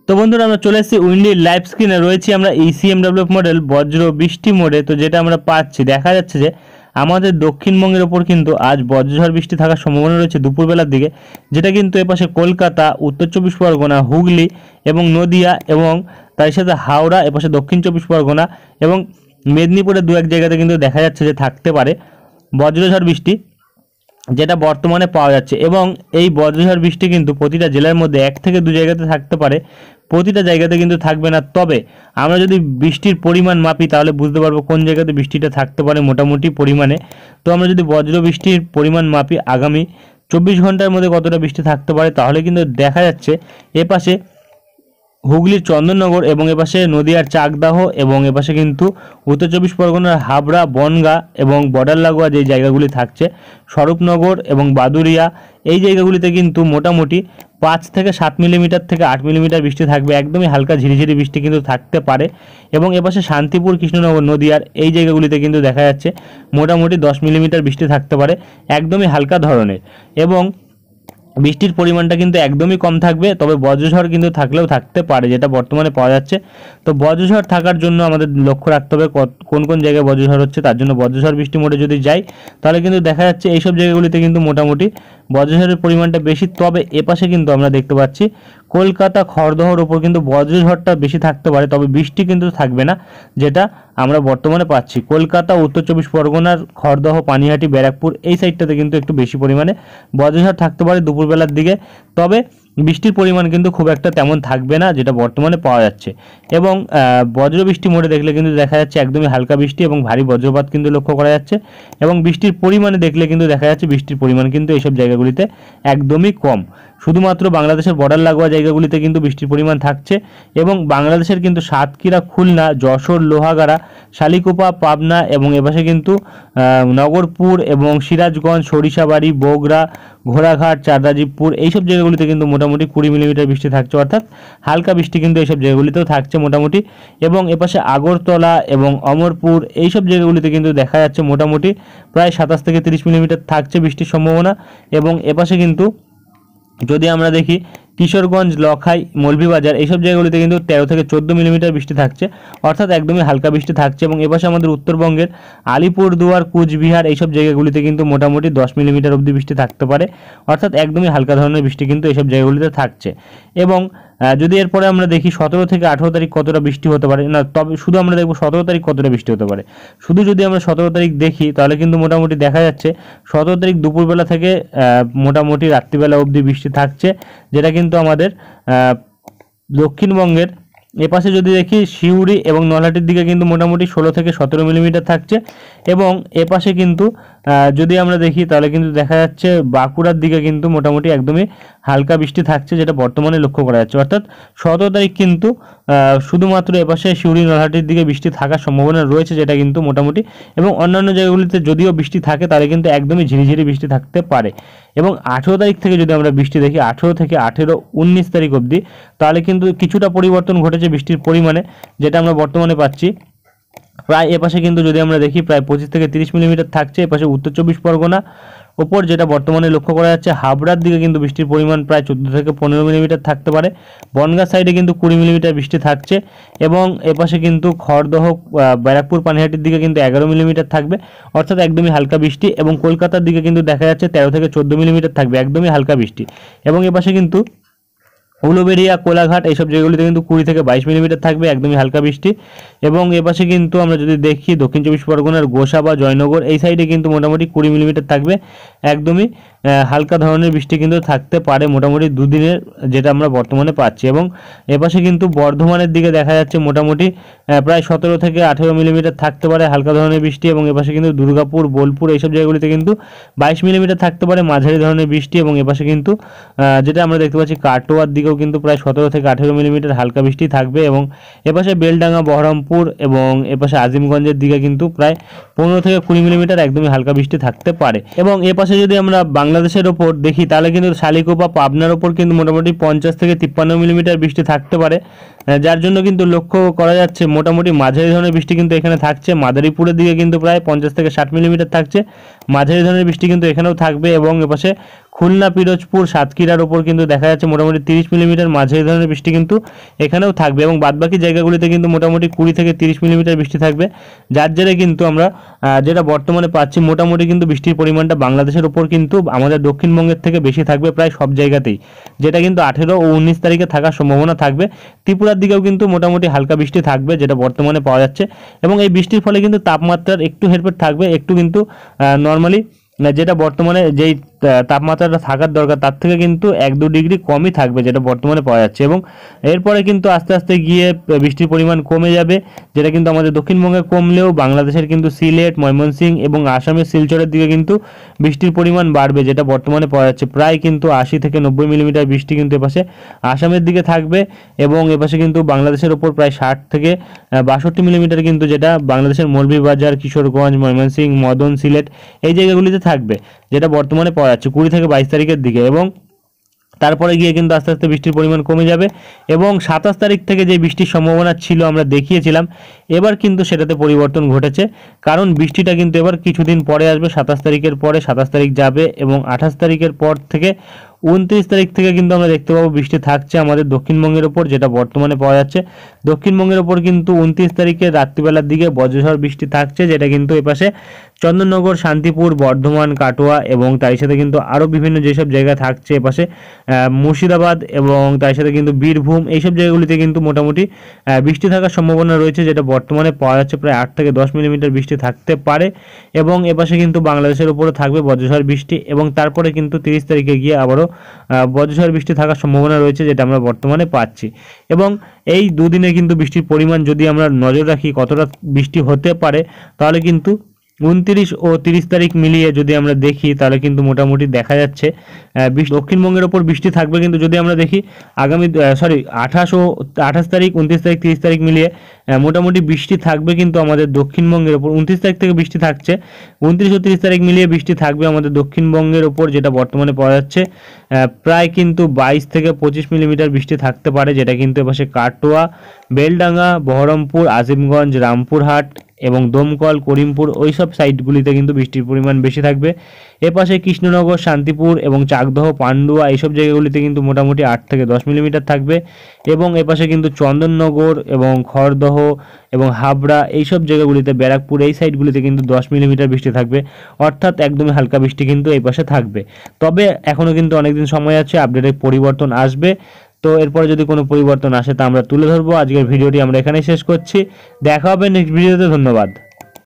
তো বন্ধুরা আমরা চলে এসেছি উইন্ডি লাইভ স্ক্রিনে রয়েছি আমরা ECMWF মডেল বজ্র বৃষ্টি মোডে। তো যেটা আমরা পাচ্ছি দেখা যাচ্ছে যে আমাদের দক্ষিণবঙ্গের ওপর কিন্তু আজ বজ্রঝড় বৃষ্টি থাকার সম্ভাবনা রয়েছে দুপুরবেলার দিকে, যেটা কিন্তু এপাশে কলকাতা, উত্তর চব্বিশ পরগনা, হুগলি এবং নদিয়া এবং তার সাথে হাওড়া, এপাশে দক্ষিণ চব্বিশ পরগনা এবং মেদিনীপুরের দু এক জায়গাতে কিন্তু দেখা যাচ্ছে যে থাকতে পারে বজ্রঝড় বৃষ্টি, যেটা বর্তমানে পাওয়া যাচ্ছে। এবং এই বজ্রঝড় বৃষ্টি কিন্তু প্রতিটা জেলার মধ্যে এক থেকে দু জায়গাতে থাকতে পারে, প্রতিটা জায়গাতে কিন্তু থাকবে না। তবে আমরা যদি বৃষ্টির পরিমাণ মাপি তাহলে বুঝতে পারবো কোন জায়গাতে বৃষ্টিটা থাকতে পারে মোটামুটি পরিমাণে। তো আমরা যদি বজ্র বৃষ্টির পরিমাণ মাপি আগামী 24 ঘন্টার মধ্যে কতটা বৃষ্টি থাকতে পারে, তাহলে কিন্তু দেখা যাচ্ছে এপাশে হুগলির চন্দননগর এবং এপাশে নদিয়ার চাকদাহ এবং এপাশে কিন্তু উত্তর চব্বিশ পরগনার হাবড়া, বনগাঁ এবং বর্ডার লাগোয়া যে জায়গাগুলি থাকছে স্বরূপনগর এবং বাদুরিয়া, এই জায়গাগুলিতে কিন্তু মোটামুটি 5 থেকে 7 মিলিমিটার থেকে 8 মিলিমিটার বৃষ্টি থাকবে। একদমই হালকা ঝিরিঝিরি বৃষ্টি কিন্তু থাকতে পারে। এবং এপাশে শান্তিপুর, কৃষ্ণনগর, নদিয়ার এই জায়গাগুলিতে কিন্তু দেখা যাচ্ছে মোটামুটি 10 মিলিমিটার বৃষ্টি থাকতে পারে, একদমই হালকা ধরনের। এবং বৃষ্টির পরিমাণটা কিন্তু একদমই কম থাকবে, তবে বজ্রঝড় কিন্তু থাকলেও থাকতে পারে, যেটা বর্তমানে পাওয়া যাচ্ছে। তো বজ্রঝড় থাকার জন্য আমাদের লক্ষ্য রাখতে হবে কোন কোন জায়গায় বজ্রঝড় হচ্ছে। তার জন্য বজ্রঝড় বৃষ্টি মোডে যদি যাই তাহলে কিন্তু দেখা যাচ্ছে এইসব জায়গাগুলিতে কিন্তু মোটামুটি বজ্রঝড়ের পরিমাণটা বেশি। তবে এপাশে কিন্তু আমরা দেখতে পাচ্ছি কলকাতা, খড়দহর ওপর কিন্তু বজ্রঝড়টা বেশি থাকতে পারে, তবে বৃষ্টি কিন্তু থাকবে না, যেটা আমরা বর্তমানে পাচ্ছি। কলকাতা, উত্তর চব্বিশ পরগনার খড়দহ, পানিহাটি, ব্যারাকপুর এই সাইডটাতে কিন্তু একটু বেশি পরিমাণে বজ্রঝড় থাকতে পারে দুপুরবেলার দিকে। তবে বৃষ্টির পরিমাণ কিন্তু খুব একটা তেমন থাকবে না, যেটা বর্তমানে পাওয়া যাচ্ছে। এবং বজ্র বৃষ্টি মোডে দেখলে কিন্তু দেখা যাচ্ছে একদমই হালকা বৃষ্টি এবং ভারী বজ্রপাত কিন্তু লক্ষ্য করা যাচ্ছে। এবং বৃষ্টির পরিমাণে দেখলে কিন্তু দেখা যাচ্ছে বৃষ্টির পরিমাণ কিন্তু এইসব জায়গাগুলিতে একদমই কম। শুধুমাত্র বাংলাদেশের বর্ডার লাগোয়া জায়গাগুলিতে কিন্তু বৃষ্টির পরিমাণ থাকছে। এবং বাংলাদেশের কিন্তু সাতক্ষীরা, খুলনা, যশোর, লোহাগাড়া, শালিকোপা, পাবনা এবং এপাশে কিন্তু নগরপুর এবং সিরাজগঞ্জ, সরিষাবাড়ি, বগুড়া, ঘোড়াঘাট, চাঁদাজিপুর এইসব জায়গাগুলিতে কিন্তু মোটামুটি 20 মিলিমিটার বৃষ্টি থাকছে, অর্থাৎ হালকা বৃষ্টি কিন্তু এইসব জায়গাগুলিতেও থাকছে মোটামুটি। এবং এপাশে আগরতলা এবং অমরপুর এইসব জায়গাগুলিতে কিন্তু দেখা যাচ্ছে মোটামুটি প্রায় 27 থেকে 30 মিলিমিটার থাকছে বৃষ্টির সম্ভাবনা। এবং এপাশে কিন্তু যদি আমরা দেখি কিশোরগঞ্জ, লখাই, মৌলভীবাজার এইসব জায়গাগুলিতে কিন্তু 13 থেকে 14 মিলিমিটার বৃষ্টি থাকছে, অর্থাৎ একদমই হালকা বৃষ্টি থাকছে। এবং এপাশে আমাদের উত্তরবঙ্গের আলিপুরদুয়ার, কুচবিহার এইসব জায়গাগুলিতে কিন্তু মোটামুটি 10 মিলিমিটার অবধি বৃষ্টি থাকতে পারে, অর্থাৎ একদমই হালকা ধরনের বৃষ্টি কিন্তু এইসব জায়গাগুলিতে থাকছে। এবং যদি এরপরে আমরা দেখি 17 থেকে 18 তারিখ কতটা বৃষ্টি হতে পারে, না তবে শুধু আমরা দেখব 17 তারিখ কতটা বৃষ্টি হতে পারে। শুধু যদি আমরা 17 তারিখ দেখি তাহলে কিন্তু মোটামুটি দেখা যাচ্ছে 17 তারিখ দুপুরবেলা থেকে মোটামুটি রাত্রিবেলা অবধি বৃষ্টি থাকছে, যেটা কিন্তু আমাদের দক্ষিণবঙ্গের এপাশে যদি দেখি সিউড়ি এবং নলহাটির দিকে কিন্তু মোটামুটি 16 থেকে 17 মিলিমিটার থাকছে। এবং এপাশে কিন্তু যদি আমরা দেখি তাহলে কিন্তু দেখা যাচ্ছে বাঁকুড়ার দিকে কিন্তু মোটামুটি একদমই হালকা বৃষ্টি থাকছে, যেটা বর্তমানে লক্ষ্য করা যাচ্ছে। অর্থাৎ 17 তারিখ কিন্তু শুধুমাত্র এপাশে সিউড়ি, নলহাটির দিকে বৃষ্টি থাকার সম্ভাবনা রয়েছে, যেটা কিন্তু মোটামুটি। এবং অন্যান্য জায়গাগুলিতে যদিও বৃষ্টি থাকে তাহলে কিন্তু একদমই ঝিরিঝিরি বৃষ্টি থাকতে পারে। এবং 18 তারিখ থেকে যদি আমরা বৃষ্টি দেখি 18 থেকে 18, 19 তারিখ অবধি, তাহলে কিন্তু কিছুটা পরিবর্তন ঘটেছে বৃষ্টির পরিমাণে, যেটা আমরা বর্তমানে পাচ্ছি। প্রায় এপাশে কিন্তু যদি আমরা দেখি প্রায় 25 থেকে 30 মিলিমিটার থাকছে এপাশে উত্তর চব্বিশ পরগনা ওপর, যেটা বর্তমানে লক্ষ্য করা যাচ্ছে। হাবড়ার দিকে কিন্তু বৃষ্টির পরিমাণ প্রায় 14 থেকে 15 মিলিমিটার থাকতে পারে। বনগাঁ সাইডে কিন্তু 20 মিলিমিটার বৃষ্টি থাকছে। এবং এপাশে কিন্তু খড়দহ, ব্যারাকপুর, পানিহাটির দিকে কিন্তু 11 মিলিমিটার থাকবে, অর্থাৎ একদমই হালকা বৃষ্টি। এবং কলকাতার দিকে কিন্তু দেখা যাচ্ছে 13 থেকে 14 মিলিমিটার থাকবে, একদমই হালকা বৃষ্টি। এবং এপাশে কিন্তু উলুবেড়িয়া, কোলাঘাট এইসব জায়গাগুলিতে কিন্তু 20 থেকে 22 মিলিমিটার থাকবে, একদমই হালকা বৃষ্টি। এবং এপাশে কিন্তু আমরা যদি দেখি দক্ষিণ চব্বিশ পরগনার গোসা বা জয়নগর এই সাইডে কিন্তু মোটামুটি 20 মিলিমিটার থাকবে, একদমই হালকা ধরনের বৃষ্টি কিন্তু থাকতে পারে মোটামুটি দুদিনের, যেটা আমরা বর্তমানে পাচ্ছি। এবং এপাশে কিন্তু বর্ধমানের দিকে দেখা যাচ্ছে মোটামুটি প্রায় 17 থেকে 18 মিলিমিটার থাকতে পারে হালকা ধরনের বৃষ্টি। এবং এপাশে কিন্তু দুর্গাপুর, বোলপুর এইসব জায়গাগুলিতে কিন্তু 22 মিলিমিটার থাকতে পারে মাঝারি ধরনের বৃষ্টি। এবং এপাশে কিন্তু যেটা আমরা দেখতে পাচ্ছি কাটোয়ার দিকেও কিন্তু প্রায় 17 থেকে 18 মিলিমিটার হালকা বৃষ্টি থাকবে। এবং এপাশে বেলডাঙ্গা, বহরমপুর এবং এপাশে আজিমগঞ্জের দিকে কিন্তু প্রায় 15 থেকে 20 মিলিমিটার একদমই হালকা বৃষ্টি থাকতে পারে। এবং এপাশে যদি আমরা বাংলাদেশের ওপর দেখি তাহলে কিন্তু শালিকোপা, পাবনার ওপর কিন্তু মোটামুটি 50 থেকে 53 মিলিমিটার বৃষ্টি থাকতে পারে, যার জন্য কিন্তু লক্ষ্য করা যাচ্ছে মোটামুটি মাঝারি ধরনের বৃষ্টি কিন্তু এখানে থাকছে। মাদারীপুরের দিকে কিন্তু প্রায় 50 থেকে 60 মিলিমিটার থাকছে, মাঝারি ধরনের বৃষ্টি কিন্তু এখানেও থাকবে। এবং এপাশে খুলনা, পিরোজপুর, সাতক্ষীরার ওপর কিন্তু দেখা যাচ্ছে মোটামুটি 30 মিলিমিটার মাঝারি ধরনের বৃষ্টি কিন্তু এখানেও থাকবে। এবং বাদবাকি জায়গাগুলিতে কিন্তু মোটামুটি 20 থেকে 30 মিলিমিটার বৃষ্টি থাকবে, যার জেরে কিন্তু আমরা যেটা বর্তমানে পাচ্ছি মোটামুটি কিন্তু বৃষ্টির পরিমাণটা বাংলাদেশের ওপর কিন্তু আমাদের দক্ষিণবঙ্গের থেকে বেশি থাকবে প্রায় সব জায়গাতেই, যেটা কিন্তু 18 ও 19 তারিখে থাকার সম্ভাবনা থাকবে। ত্রিপুরার দিকেও কিন্তু মোটামুটি হালকা বৃষ্টি থাকবে, যেটা বর্তমানে পাওয়া যাচ্ছে। এবং এই বৃষ্টির ফলে কিন্তু তাপমাত্রার একটু হেরফের থাকবে, একটু কিন্তু নর্মালি যেটা বর্তমানে যেই তাপমাত্রাটা থাকার দরকার তার থেকে কিন্তু 1-2 ডিগ্রি কমই থাকবে, যেটা বর্তমানে পাওয়া যাচ্ছে। এবং এরপরে কিন্তু আস্তে আস্তে গিয়ে বৃষ্টির পরিমাণ কমে যাবে, যেটা কিন্তু আমাদের দক্ষিণবঙ্গে কমলেও বাংলাদেশের কিন্তু সিলেট, ময়মনসিংহ এবং আসামের শিলচরের দিকে কিন্তু বৃষ্টির পরিমাণ বাড়বে, যেটা বর্তমানে পাওয়া যাচ্ছে। প্রায় কিন্তু 80 থেকে 90 মিলিমিটার বৃষ্টি কিন্তু এপাশে আসামের দিকে থাকবে। এবং এপাশে কিন্তু বাংলাদেশের ওপর প্রায় 60 থেকে 62 মিলিমিটার কিন্তু, যেটা বাংলাদেশের মৌলভীবাজার, কিশোরগঞ্জ, ময়মনসিংহ, মদন, সিলেট এই জায়গাগুলিতে থাকবে, যেটা বর্তমানে পাওয়া যাচ্ছে 20 থেকে 22 তারিখের দিকে। এবং তারপরে গিয়ে কিন্তু আস্তে আস্তে বৃষ্টির পরিমাণ কমে যাবে। এবং 27 তারিখ থেকে যে বৃষ্টির সম্ভাবনা ছিল আমরা দেখিয়েছিলাম, এবার কিন্তু সেটাতে পরিবর্তন ঘটেছে, কারণ বৃষ্টিটা কিন্তু এবার কিছুদিন পরে আসবে। 27 তারিখের পরে 27 তারিখ যাবে এবং 28 তারিখের পর থেকে 29 তারিখ থেকে কিন্তু আমরা দেখতে পাবো বৃষ্টি থাকছে আমাদের দক্ষিণবঙ্গের ওপর, যেটা বর্তমানে পাওয়া যাচ্ছে। দক্ষিণবঙ্গের ওপর কিন্তু 29 তারিখে রাত্রিবেলার দিকে বজ্রঝড় বৃষ্টি থাকছে, যেটা কিন্তু এপাশে চন্দননগর, শান্তিপুর, বর্ধমান, কাটোয়া এবং তার সাথে কিন্তু আরও বিভিন্ন যেসব জায়গা থাকছে এপাশে মুর্শিদাবাদ এবং তার সাথে কিন্তু বীরভূম, এইসব জায়গাগুলিতে কিন্তু মোটামুটি বৃষ্টি থাকার সম্ভাবনা রয়েছে, যেটা বর্তমানে পাওয়া যাচ্ছে। প্রায় 8 থেকে 10 মিলিমিটার বৃষ্টি থাকতে পারে। এবং এপাশে কিন্তু বাংলাদেশের উপরে থাকবে বজ্রঝড় বৃষ্টি। এবং তারপরে কিন্তু 30 তারিখে গিয়ে আবারও বজ্রঝড় বৃষ্টি থাকার সম্ভাবনা রয়েছে, যেটা আমরা বর্তমানে পাচ্ছি। এবং এই দুদিনে কিন্তু বৃষ্টির পরিমাণ যদি আমরা নজর রাখি কতটা বৃষ্টি হতে পারে, তাহলে কিন্তু 29 ও 30 তারিখ মিলিয়ে যদি আমরা দেখি, তাহলে কিন্তু মোটামুটি দেখা যাচ্ছে দক্ষিণবঙ্গের ওপর বৃষ্টি থাকবে। কিন্তু যদি আমরা দেখি আগামী 28 তারিখ, 29 তারিখ, 30 তারিখ মিলিয়ে মোটামুটি বৃষ্টি থাকবে কিন্তু আমাদের দক্ষিণবঙ্গের ওপর। 29 তারিখ থেকে বৃষ্টি থাকছে, 29 ও 30 তারিখ মিলিয়ে বৃষ্টি থাকবে আমাদের দক্ষিণবঙ্গের ওপর, যেটা বর্তমানে পাওয়া যাচ্ছে। প্রায় কিন্তু 22 থেকে 25 মিলিমিটার বৃষ্টি থাকতে পারে, যেটা কিন্তু এপাশে কাটোয়া, বেলডাঙ্গা, বহরমপুর, আজিমগঞ্জ, রামপুরহাট এবং দমকল, করিমপুর ওই সব সাইটগুলিতে কিন্তু বৃষ্টির পরিমাণ বেশি থাকবে। এপাশে কৃষ্ণনগর, শান্তিপুর এবং চাকদহ, পান্ডুয়া এইসব জায়গাগুলিতে কিন্তু মোটামুটি 8 থেকে 10 মিলিমিটার থাকবে। এবং এপাশে কিন্তু চন্দননগর এবং খড়দহ এবং হাবড়া এইসব জায়গাগুলিতে, ব্যারাকপুর এই সাইডগুলিতে কিন্তু 10 মিলিমিটার বৃষ্টি থাকবে, অর্থাৎ একদমই হালকা বৃষ্টি কিন্তু এই পাশে থাকবে। তবে এখনও কিন্তু অনেকদিন সময় আছে, আপডেটের পরিবর্তন আসবে। তো এরপরে যদি কোনো পরিবর্তন আসে তা আমরা তুলে ধরবো। আজকের ভিডিওটি আমরা এখানেই শেষ করছি, দেখা হবে নেক্সট ভিডিওতে। ধন্যবাদ।